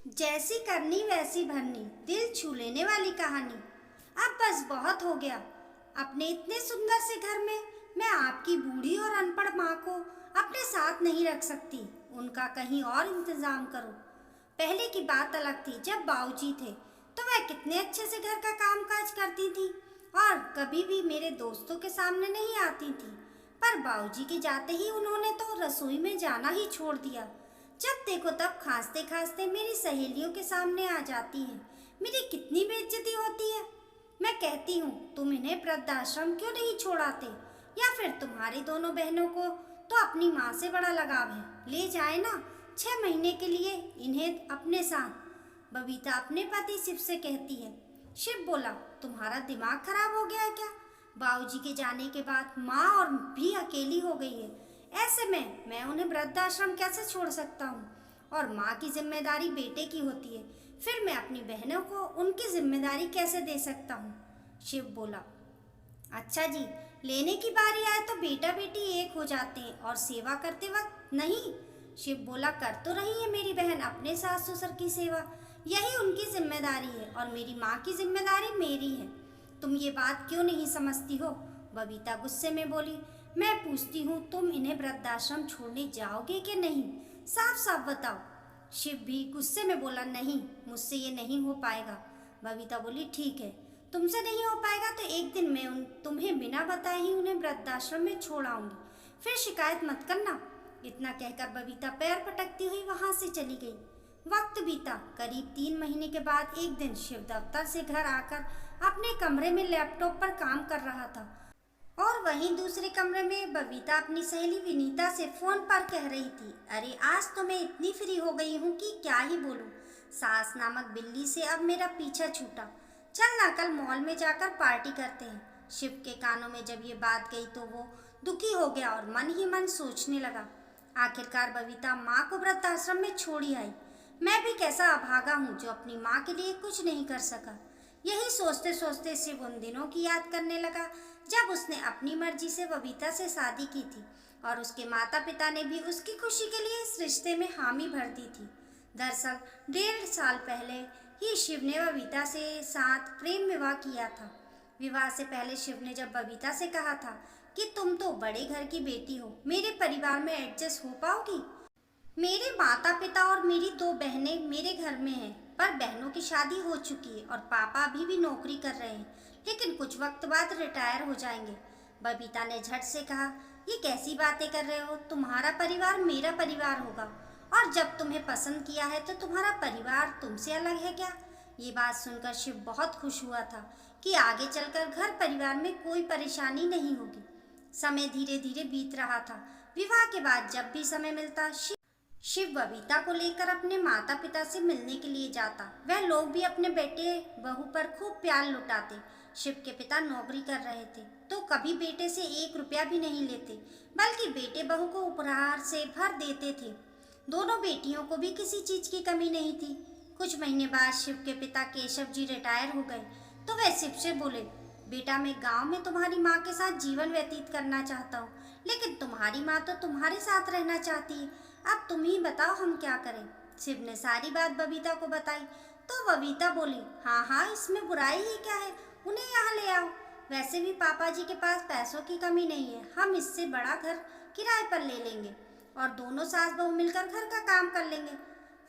जैसी करनी वैसी भरनी, दिल छू लेने वाली कहानी। अब बस बहुत हो गया। अपने इतने सुंदर से घर में मैं आपकी बूढ़ी और अनपढ़ माँ को अपने साथ नहीं रख सकती। उनका कहीं और इंतजाम करो। पहले की बात अलग थी। जब बाबूजी थे तो वह कितने अच्छे से घर का काम काज करती थी और कभी भी मेरे दोस्तों के सामने नहीं आती थी। पर बाबूजी के जाते ही उन्होंने तो रसोई में जाना ही छोड़ दिया। जब देखो तब खांसते खांसते मेरी सहेलियों के सामने आ जाती हैं। मेरी कितनी बेइज्जती होती है। मैं कहती हूँ तुम इन्हें वृद्धाश्रम क्यों नहीं छोड़ाते, या फिर तुम्हारी दोनों बहनों को तो अपनी माँ से बड़ा लगाव है, ले जाए ना 6 महीने के लिए इन्हें अपने साथ। बबीता अपने पति शिव से कहती है। शिव बोला, तुम्हारा दिमाग खराब हो गया है क्या? बाबूजी के जाने के बाद माँ और भी अकेली हो गई है। ऐसे में मैं उन्हें वृद्धाश्रम कैसे छोड़ सकता हूँ? और माँ की जिम्मेदारी बेटे की होती है, फिर मैं अपनी बहनों को उनकी जिम्मेदारी कैसे दे सकता हूँ? शिव बोला, अच्छा जी, लेने की बारी आए तो बेटा बेटी एक हो जाते हैं और सेवा करते वक्त नहीं। शिव बोला, कर तो रही है मेरी बहन अपने सास ससुर की सेवा, यही उनकी जिम्मेदारी है और मेरी माँ की जिम्मेदारी मेरी है। तुम ये बात क्यों नहीं समझती हो? बबीता गुस्से में बोली। मैं पूछती हूँ तुम इन्हें वृद्धाश्रम छोड़ने जाओगे कि नहीं? साफ साफ बताओ। शिव भी गुस्से में बोला, नहीं, मुझसे ये नहीं हो पाएगा। बबीता बोली, ठीक है, तुमसे नहीं हो पाएगा तो एक दिन मैं तुम्हें बिना बताए ही उन्हें वृद्धाश्रम में छोड़ आऊंगी, फिर शिकायत मत करना। इतना कहकर बबीता पैर पटकती हुई वहां से चली गई। वक्त बीता। करीब 3 महीने के बाद एक दिन शिव दफ्तर से घर आकर अपने कमरे में लैपटॉप पर काम कर रहा था और वहीं दूसरे कमरे में बबीता अपनी सहेली विनीता से फोन पर कह रही थी, अरे आज तो मैं इतनी फ्री हो गई हूँ कि क्या ही बोलूँ। सास नामक बिल्ली से अब मेरा पीछा छूटा। चल ना कल मॉल में जाकर पार्टी करते हैं। शिव के कानों में जब ये बात गई तो वो दुखी हो गया और मन ही मन सोचने लगा, आखिरकार बबीता माँ को वृद्धाश्रम में छोड़ी आई। मैं भी कैसा अभागा हूँ जो अपनी माँ के लिए कुछ नहीं कर सका। यही सोचते सोचते शिव उन दिनों की याद करने लगा जब उसने अपनी मर्जी से बबीता से शादी की थी और उसके माता पिता ने भी उसकी खुशी के लिए इस रिश्ते में हामी भर दी थी। दरअसल 1.5 साल पहले ही शिव ने बबीता से साथ प्रेम विवाह किया था। विवाह से पहले शिव ने जब बबीता से कहा था कि तुम तो बड़े घर की बेटी हो, मेरे परिवार में एडजस्ट हो पाओगी? मेरे माता पिता और मेरी 2 बहनें मेरे घर में हैं, पर बहनों की शादी हो चुकी है और पापा अभी भी नौकरी कर रहे हैं, लेकिन कुछ वक्त बाद रिटायर हो जाएंगे। बबीता ने झट से कहा, ये कैसी बातें कर रहे हो? तुम्हारा परिवार मेरा परिवार होगा और जब तुम्हें पसंद किया है तो तुम्हारा परिवार तुमसे अलग है क्या? ये बात सुनकर शिव बहुत खुश हुआ था कि आगे चलकर घर परिवार में कोई परेशानी नहीं होगी। समय धीरे धीरे बीत रहा था। विवाह के बाद जब भी समय मिलता शिव बबीता को लेकर अपने माता पिता से मिलने के लिए जाता। वह लोग भी अपने बेटे बहू पर खूब प्यार लुटाते। शिव के पिता नौकरी कर रहे थे तो कभी बेटे से 1 रुपया भी नहीं लेते, बल्कि बेटे बहू को उपहार से भर देते थे। दोनों बेटियों को भी किसी चीज की कमी नहीं थी। कुछ महीने बाद शिव के पिता केशव जी रिटायर हो गए तो वह शिव से बोले, बेटा मैं गांव में तुम्हारी माँ के साथ जीवन व्यतीत करना चाहता हूँ, लेकिन तुम्हारी माँ तो तुम्हारे साथ रहना चाहती है। अब तुम ही बताओ हम क्या करें? शिव ने सारी बात बबीता को बताई तो बबीता बोली, हाँ हाँ, इसमें बुराई ही क्या है, उन्हें यहाँ ले आओ। वैसे भी पापा जी के पास पैसों की कमी नहीं है, हम इससे बड़ा घर किराए पर ले लेंगे और दोनों सास बहू मिलकर घर का काम कर लेंगे।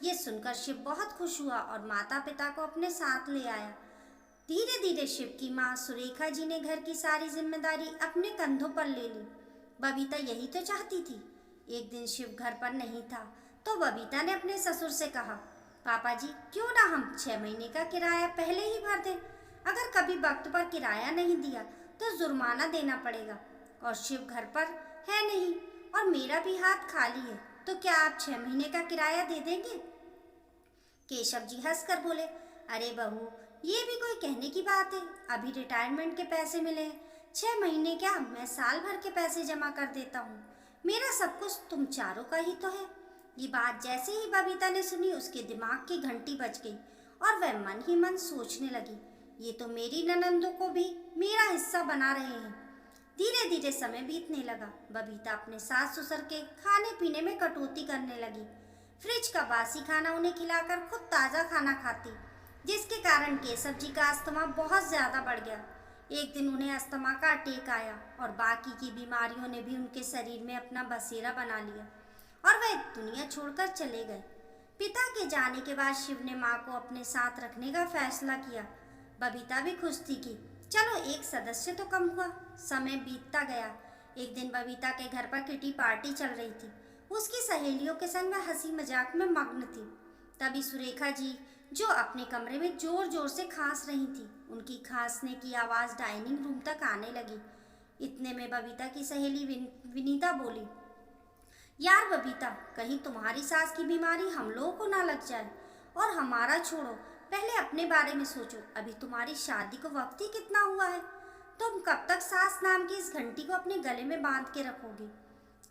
ये सुनकर शिव बहुत खुश हुआ और माता पिता को अपने साथ ले आया। धीरे धीरे शिव की माँ सुरेखा जी ने घर की सारी जिम्मेदारी अपने कंधों पर ले ली। बबीता यही तो चाहती थी। एक दिन शिव घर पर नहीं था तो बबीता ने अपने ससुर से कहा, पापा जी क्यों ना हम 6 महीने का किराया पहले ही भर दें। अगर कभी वक्त पर किराया नहीं दिया तो जुर्माना देना पड़ेगा और शिव घर पर है नहीं और मेरा भी हाथ खाली है, तो क्या आप 6 महीने का किराया दे देंगे? केशव जी हंसकर बोले, अरे बहू, ये भी कोई कहने की बात है, अभी रिटायरमेंट के पैसे मिले हैं, 6 महीने क्या, मैं साल भर के पैसे जमा कर देता हूँ। मेरा सब कुछ तुम चारों का ही तो है। ये बात जैसे ही बबीता ने सुनी उसके दिमाग की घंटी बज गई और वह मन ही मन सोचने लगी, ये तो मेरी ननंदों को भी मेरा हिस्सा बना रहे हैं। धीरे धीरे समय बीतने लगा। बबीता अपने सास ससुर के खाने पीने में कटौती करने लगी। फ्रिज का बासी खाना उन्हें खिलाकर खुद ताज़ा खाना खाती, जिसके कारण केशव जी का अस्थमा बहुत ज़्यादा बढ़ गया। एक दिन उन्हें अस्थमा का अटैक आया और बाकी की बीमारियों ने भी उनके शरीर में अपना बसेरा बना लिया और वह दुनिया छोड़कर चले गए। पिता के जाने के बाद शिव ने माँ को अपने साथ रखने का फैसला किया। बबीता भी खुश थी कि चलो एक सदस्य तो कम हुआ। समय बीतता गया। एक दिन बबीता के घर पर किटी पार्टी चल रही थी। उसकी सहेलियों के संग वह हंसी मजाक में मग्न थी। तभी सुरेखा जी, जो अपने कमरे में जोर जोर से खांस रही थी, उनकी खांसने की आवाज़ डाइनिंग रूम तक आने लगी। इतने में बबीता की सहेली विनीता बोली, यार बबीता, कहीं तुम्हारी सास की बीमारी हम लोगों को ना लग जाए। और हमारा छोड़ो, पहले अपने बारे में सोचो। अभी तुम्हारी शादी को वक्त ही कितना हुआ है। तुम कब तक सास नाम की इस घंटी को अपने गले में बांध के रखोगी?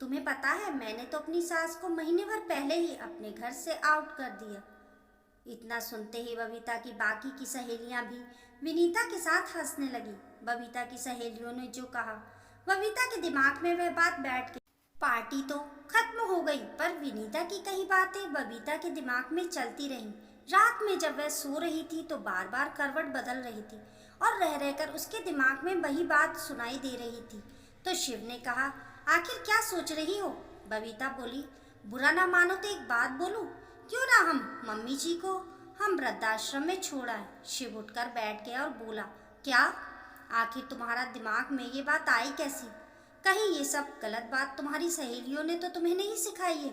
तुम्हें पता है, मैंने तो अपनी सास को महीने भर पहले ही अपने घर से आउट कर दिया। इतना सुनते ही बबीता की बाकी की सहेलियां भी विनीता के साथ हंसने लगी। बबीता की सहेलियों ने जो कहा, बबीता के दिमाग में वह बात बैठ गई। पार्टी तो खत्म हो गई, पर विनीता की कई बातें बबीता के दिमाग में चलती रहीं। रात में जब वह सो रही थी तो बार बार करवट बदल रही थी और रह रहकर उसके दिमाग में वही बात सुनाई दे रही थी। तो शिव ने कहा, आखिर क्या सोच रही हो? बबीता बोली, बुरा ना मानो तो एक बात बोलूं, क्यों ना हम मम्मी जी को हम वृद्धाश्रम में छोड़ आए। शिव उठकर बैठ गया और बोला, क्या? आखिर तुम्हारा दिमाग में ये बात आई कैसी? कहीं ये सब गलत बात तुम्हारी सहेलियों ने तो तुम्हें नहीं सिखाई है?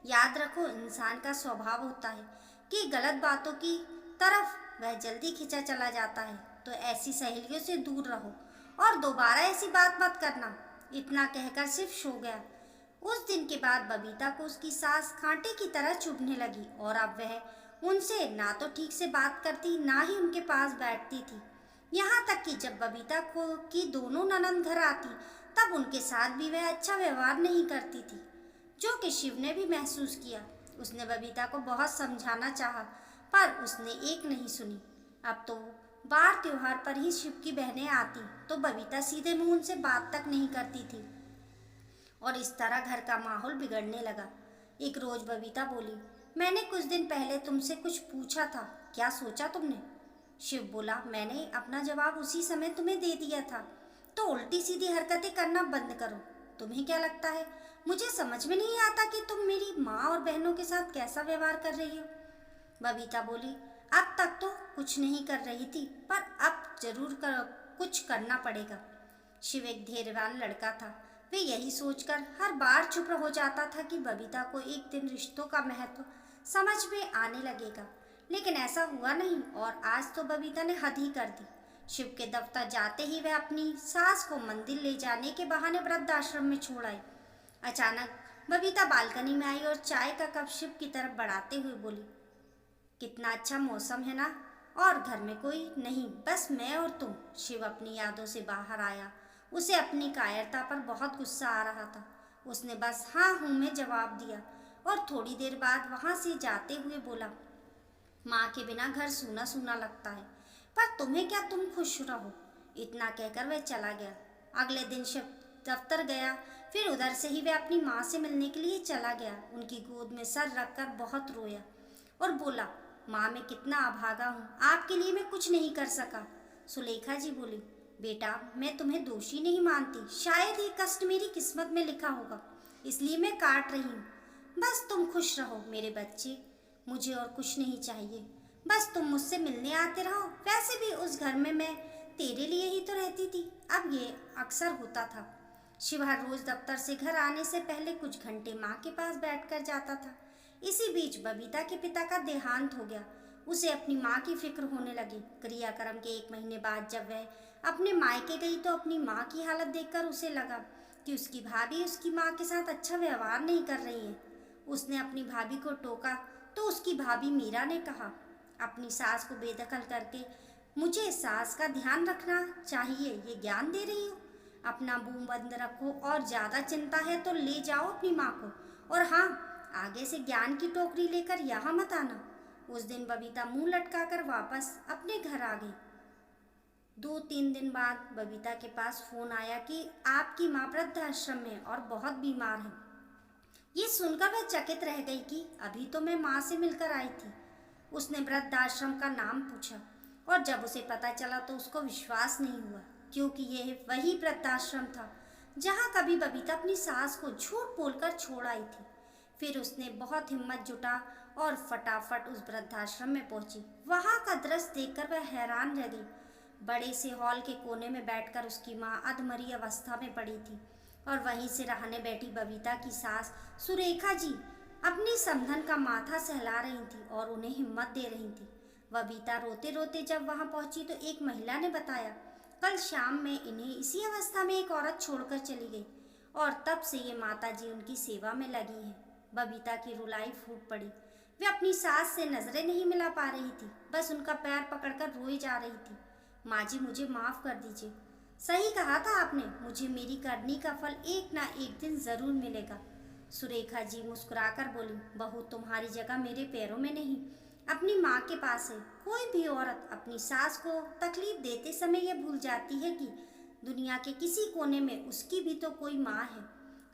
याद रखो, इंसान का स्वभाव होता है कि गलत बातों की तरफ वह जल्दी खिंचा चला जाता है। तो ऐसी सहेलियों से दूर रहो और दोबारा ऐसी बात मत करना। इतना कहकर सिर्फ सो गया। उस दिन के बाद बबीता को उसकी सास कांटे की तरह चुभने लगी और अब वह उनसे ना तो ठीक से बात करती, ना ही उनके पास बैठती थी। यहाँ तक कि जब बबीता को की दोनों ननंद घर आती, तब उनके साथ भी वह अच्छा व्यवहार नहीं करती थी, जो कि शिव ने भी महसूस किया। उसने बबीता को बहुत समझाना चाहा, पर उसने एक नहीं सुनी। अब तो बार त्योहार पर ही शिव की बहनें आती तो बबीता सीधे मुंह उनसे बात तक नहीं करती थी और इस तरह घर का माहौल बिगड़ने लगा। एक रोज बबीता बोली, मैंने कुछ दिन पहले तुमसे कुछ पूछा था, क्या सोचा तुमने? शिव बोला, मैंने अपना जवाब उसी समय तुम्हें दे दिया था, तो उल्टी सीधी हरकतें करना बंद करो। तुम्हें क्या लगता है मुझे समझ में नहीं आता कि तुम मेरी माँ और बहनों के साथ कैसा व्यवहार कर रही हो? बबीता बोली, अब तक तो कुछ नहीं कर रही थी, पर अब जरूर कुछ करना पड़ेगा। शिव एक धैर्यवान लड़का था। वे यही सोचकर हर बार चुप हो जाता था कि बबीता को एक दिन रिश्तों का महत्व समझ में आने लगेगा, लेकिन ऐसा हुआ नहीं और आज तो बबीता ने हद ही कर दी। शिव के दफ्तर जाते ही वह अपनी सास को मंदिर ले जाने के बहाने वृद्धाश्रम में छोड़ आई। अचानक बबीता बालकनी में आई और चाय का कप शिव की तरफ बढ़ाते हुए बोली, कितना अच्छा मौसम है ना, और घर में कोई नहीं, बस मैं और तुम। शिव अपनी यादों से बाहर आया। उसे अपनी कायरता पर बहुत गुस्सा आ रहा था। उसने बस हाँ हूँ में जवाब दिया और थोड़ी देर बाद वहाँ से जाते हुए बोला, माँ के बिना घर सूना सूना लगता है, पर तुम्हें क्या, तुम खुश रहो। इतना कहकर वह चला गया। अगले दिन शिव दफ्तर गया, फिर उधर से ही वह अपनी माँ से मिलने के लिए चला गया। उनकी गोद में सर रखकर बहुत रोया और बोला, माँ मैं कितना अभागा हूँ, आपके लिए मैं कुछ नहीं कर सका। सुलेखा जी बोली, बेटा मैं तुम्हें दोषी नहीं मानती, शायद ये कष्ट मेरी किस्मत में लिखा होगा, इसलिए मैं काट रही हूँ। बस तुम खुश रहो मेरे बच्चे, मुझे और कुछ नहीं चाहिए। बस तुम मुझसे मिलने आते रहो। वैसे भी उस घर में मैं तेरे लिए ही तो रहती थी। अब ये अक्सर होता था। शिव हर रोज दफ्तर से घर आने से पहले कुछ घंटे माँ के पास बैठकर जाता था। इसी बीच बबीता के पिता का देहांत हो गया। उसे अपनी माँ की फिक्र होने लगी। क्रियाक्रम के 1 महीने बाद जब वह अपने मायके गई तो अपनी माँ की हालत देखकर उसे लगा कि उसकी भाभी उसकी माँ के साथ अच्छा व्यवहार नहीं कर रही है। उसने अपनी भाभी को टोका तो उसकी भाभी मीरा ने कहा, अपनी सास को बेदखल करके मुझे सास का ध्यान रखना चाहिए, ये ज्ञान दे रही हो। अपना मुंह बंद रखो और ज़्यादा चिंता है तो ले जाओ अपनी माँ को, और हाँ, आगे से ज्ञान की टोकरी लेकर यहाँ मत आना। उस दिन बबीता मुंह लटकाकर वापस अपने घर आ गई। 2-3 दिन बाद बबीता के पास फोन आया कि आपकी माँ वृद्धाश्रम में और बहुत बीमार है ये सुनकर वह चकित रह गई कि अभी तो मैं माँ से मिलकर आई थी। उसने वृद्धाश्रम का नाम पूछा और जब उसे पता चला तो उसको विश्वास नहीं हुआ, क्योंकि यह वही वृद्धाश्रम था जहाँ कभी बबीता अपनी सास को झूठ बोलकर छोड़ आई थी। फिर उसने बहुत हिम्मत जुटा और फटाफट उस वृद्धाश्रम में पहुंची। वहां का दृश्य देखकर वह हैरान रह गई। बड़े से हॉल के कोने में बैठकर उसकी माँ अधमरी अवस्था में पड़ी थी और वहीं से रहने बैठी बबीता की सास सुरेखा जी अपनी समधन का माथा सहला रही थी और उन्हें हिम्मत दे रही थी। बबीता रोते रोते जब वहां पहुंची तो एक महिला ने बताया, कल शाम में इन्हें इसी अवस्था में एक औरत छोड़कर चली गई और तब से ये माता जी उनकी सेवा में लगी है। बबीता की रुलाई फूट पड़ी। वे अपनी सास से नजरें नहीं मिला पा रही थी, बस उनका पैर पकड़कर रोई जा रही थी। माँ जी, मुझे माफ कर दीजिए। सही कहा था आपने, मुझे मेरी करनी का फल एक ना एक दिन जरूर मिलेगा। सुरेखा जी मुस्कुराकर बोली, बहू तुम्हारी जगह मेरे पैरों में नहीं, अपनी माँ के पास है। कोई भी औरत अपनी सास को तकलीफ देते समय यह भूल जाती है कि दुनिया के किसी कोने में उसकी भी तो कोई माँ है।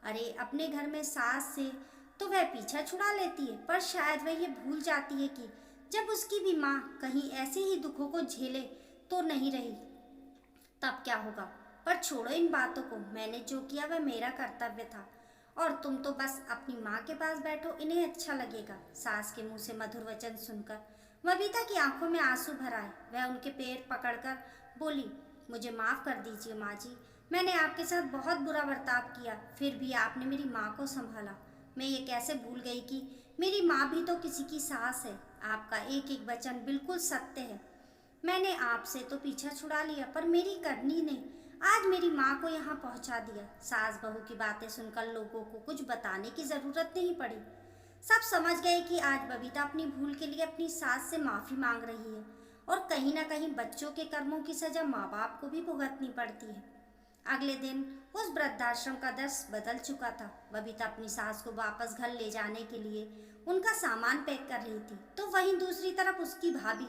अरे अपने घर में सास से तो वह पीछा छुड़ा लेती है, पर शायद वह ये भूल जाती है कि जब उसकी भी माँ कहीं ऐसे ही दुखों को झेले तो नहीं रही तब क्या होगा। पर छोड़ो इन बातों को, मैंने जो किया वह मेरा कर्तव्य था और तुम तो बस अपनी माँ के पास बैठो, इन्हें अच्छा लगेगा। सास के मुंह से मधुर वचन सुनकर बबीता की आंखों में आंसू भर आए। वह उनके पैर पकड़कर बोली, मुझे माफ कर दीजिए माँ जी, मैंने आपके साथ बहुत बुरा बर्ताव किया, फिर भी आपने मेरी माँ को संभाला। मैं ये कैसे भूल गई कि मेरी माँ भी तो किसी की सास है। आपका एक एक वचन बिल्कुल सत्य है। मैंने आपसे तो पीछा छुड़ा लिया, पर मेरी करनी ने आज मेरी माँ को यहाँ पहुँचा दिया। सास बहू की बातें सुनकर लोगों को कुछ बताने की जरूरत नहीं पड़ी। सब समझ गए कि आज बबीता अपनी भूल के लिए अपनी सास से माफी मांग रही है और कहीं ना कहीं बच्चों के कर्मों की सजा माँ बाप को भी भुगतनी पड़ती है। अगले दिन उस वृद्धाश्रम का दृश्य बदल चुका था। बबीता अपनी सास को वापस घर ले जाने के लिए उनका सामान पैक कर रही थी, तो वहीं दूसरी तरफ उसकी भाभी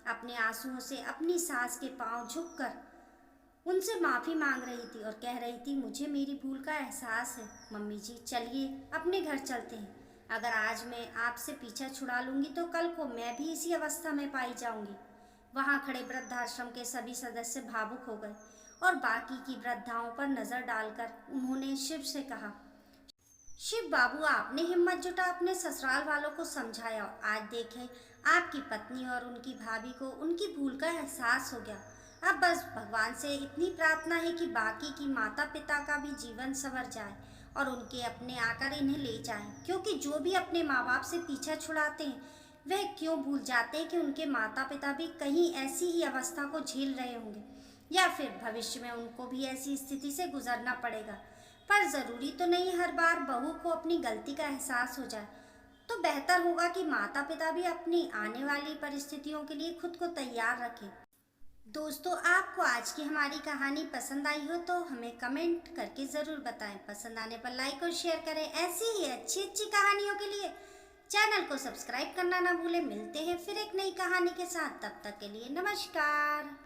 अपने आंसुओं से अपनी सास के पांव झुककर उनसे माफी मांग रही थी और कह रही थी, मुझे मेरी भूल का एहसास है। मम्मी जी चलिए अपने घर चलते हैं। अगर आज मैं आपसे पीछा छुड़ा लूंगी तो कल को मैं भी इसी अवस्था में पाई जाऊंगी। वहां खड़े वृद्धाश्रम के सभी सदस्य भावुक हो गए और बाकी की वृद्धाओं पर नजर डालकर उन्होंने शिव से कहा, शिव बाबू, आपने हिम्मत जुटा अपने ससुराल वालों को समझाया और आज देखें आपकी पत्नी और उनकी भाभी को उनकी भूल का एहसास हो गया। अब बस भगवान से इतनी प्रार्थना है कि बाकी की माता पिता का भी जीवन संवर जाए और उनके अपने आकर इन्हें ले जाएं, क्योंकि जो भी अपने माँ बाप से पीछा छुड़ाते हैं वह क्यों भूल जाते हैं कि उनके माता पिता भी कहीं ऐसी ही अवस्था को झेल रहे होंगे या फिर भविष्य में उनको भी ऐसी स्थिति से गुजरना पड़ेगा। पर जरूरी तो नहीं हर बार बहू को अपनी गलती का एहसास हो जाए। तो बेहतर होगा कि माता पिता भी अपनी आने वाली परिस्थितियों के लिए खुद को तैयार रखें। दोस्तों, आपको आज की हमारी कहानी पसंद आई हो तो हमें कमेंट करके ज़रूर बताएं। पसंद आने पर लाइक और शेयर करें। ऐसी ही अच्छी अच्छी कहानियों के लिए चैनल को सब्सक्राइब करना ना भूलें। मिलते हैं फिर एक नई कहानी के साथ, तब तक के लिए नमस्कार।